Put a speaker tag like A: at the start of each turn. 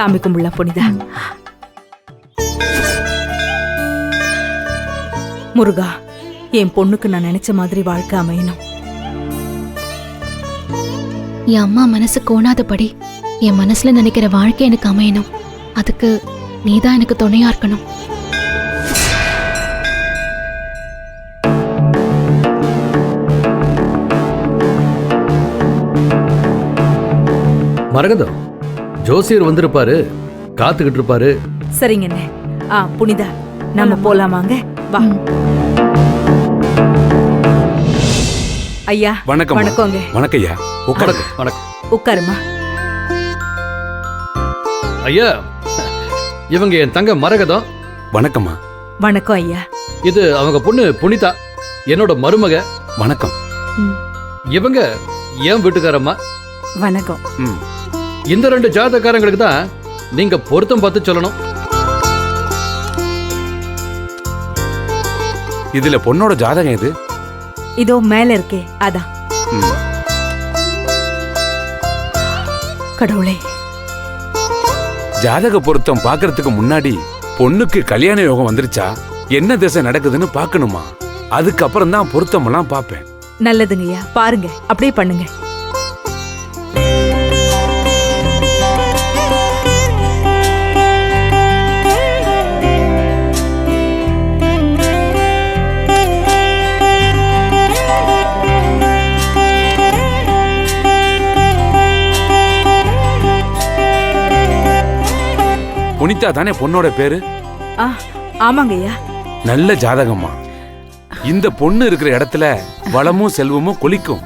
A: சாமி கும்பிடலாம் புனிதா. முருகா, என் பொண்ணுக்கு நான் நினைச்ச மாதிரி வாழ்க்கை அமையணும்.
B: என் அம்மா மனசு கோணாதபடி என் மனசுல நினைக்கிற வாழ்க்கை எனக்கு அமையணும். அதுக்கு நீதான் எனக்கு துணையா இருக்கணும்.
C: மரகதம், ஜோசியர் வந்திருப்பாரு, காத்துக்கிட்டு இருப்பாரு.
A: சரிங்கண்ணே. புனிதா, நம்ம போலாமாங்க? வா. ஐயா
D: வணக்கம்.
A: வணக்கங்க.
D: வணக்கம் ஐயா.
C: வணக்கம். வணக்கம்.
A: உட்காருமா.
C: ஐயா, இவங்க என் தங்க மரகதம்.
D: வணக்கம்மா.
A: வணக்கம் ஐயா.
C: இது அவங்க பொண்ணு புனிதா, என்னோட மருமக.
D: வணக்கம்.
C: இவங்க என் வீட்டுக்காரம்மா.
A: வணக்கம்.
C: இந்த 2 ஜாதகாரங்களுக்கு தான் நீங்க பொருத்தம் பார்த்து சொல்லணும்.
D: இதுல பொண்ணோட ஜாதகம் எது?
A: இதோ மேல இருக்கே, அதான். கடவுளே,
D: ஜாதக பொருத்தம் பாக்குறதுக்கு முன்னாடி பொண்ணுக்கு கல்யாண யோகம் வந்துருச்சா, என்ன திசை நடக்குதுன்னு பாக்கணுமா? அதுக்கப்புறம் தான் பொருத்தம் எல்லாம் பாப்பேன்.
A: நல்லதுங்கய்யா, பாருங்க, அப்படியே பண்ணுங்க.
D: புனிதா தானே பொண்ணோட பேரு?
A: ஆமாங்கய்யா.
D: நல்ல ஜாதகம்மா. இந்த பொண்ணு இருக்கிற இடத்துல வளமும் செல்வமும் கொளிக்கும்.